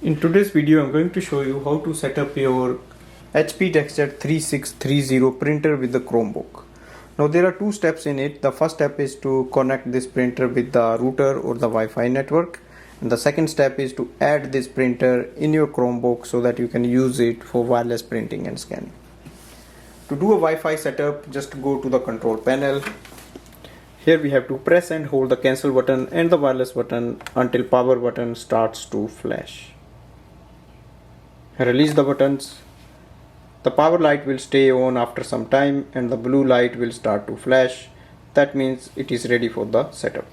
In today's video, I'm going to show you how to set up your HP DeskJet 3630 printer with the Chromebook. Now there are two steps in it. The first step is to connect this printer with the router or the Wi-Fi network. And the second step is to add this printer in your Chromebook so that you can use it for wireless printing and scanning. To do a Wi-Fi setup, just go to the control panel. Here we have to press and hold the cancel button and the wireless button until power button starts to flash. Release the buttons. The power light will stay on after some time and the blue light will start to flash. That means it is ready for the setup.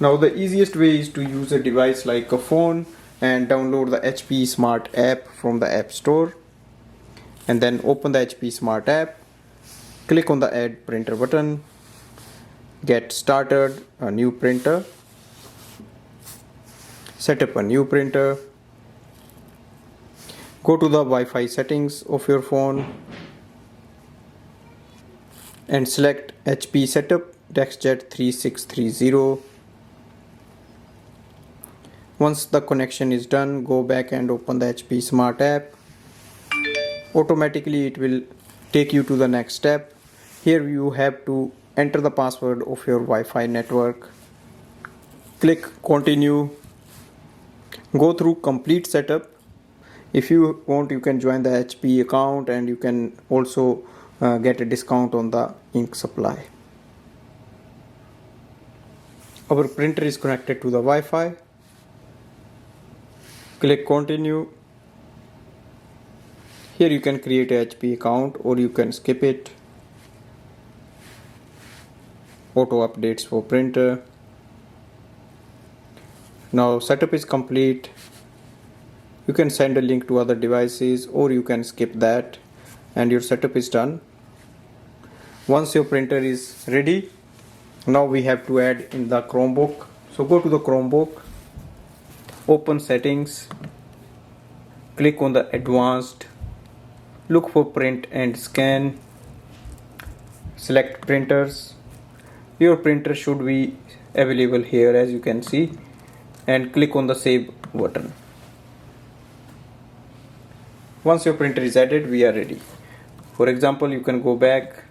Now the easiest way is to use a device like a phone and download the HP Smart app from the App Store. And then open the HP Smart app. Click on the Add Printer button. Get started, a new printer. Set up a new printer. Go to the Wi-Fi settings of your phone and select HP Setup DeskJet 3630. Once the connection is done, go back and open the HP Smart app. Automatically it will take you to the next step. Here you have to enter the password of your Wi-Fi network. Click continue. Go through complete setup. If you want, you can join the HP account and you can also get a discount on the ink supply. Our printer is connected to the Wi-Fi. Click continue. Here you can create a HP account or you can skip it. Auto updates for printer. Now setup is complete. You can send a link to other devices or you can skip that and your setup is done. Once your printer is ready, now we have to add in the Chromebook. So go to the Chromebook, open settings, click on the advanced, look for print and scan, select printers. Your printer should be available here as you can see and click on the save button. Once your printer is added, we are ready. For example, you can go back.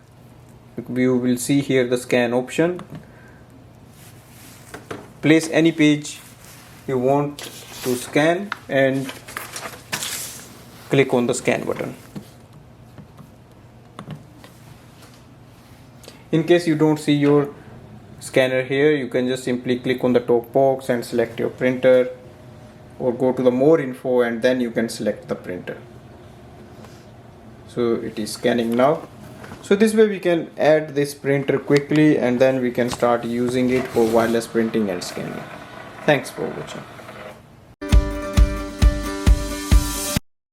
You will see here the scan option. Place any page you want to scan and click on the scan button. In case you don't see your scanner here, you can just simply click on the top box and select your printer, or go to the more info and then you can select the printer. So it is scanning now. So this way we can add this printer quickly and then we can start using it for wireless printing and scanning. Thanks for watching.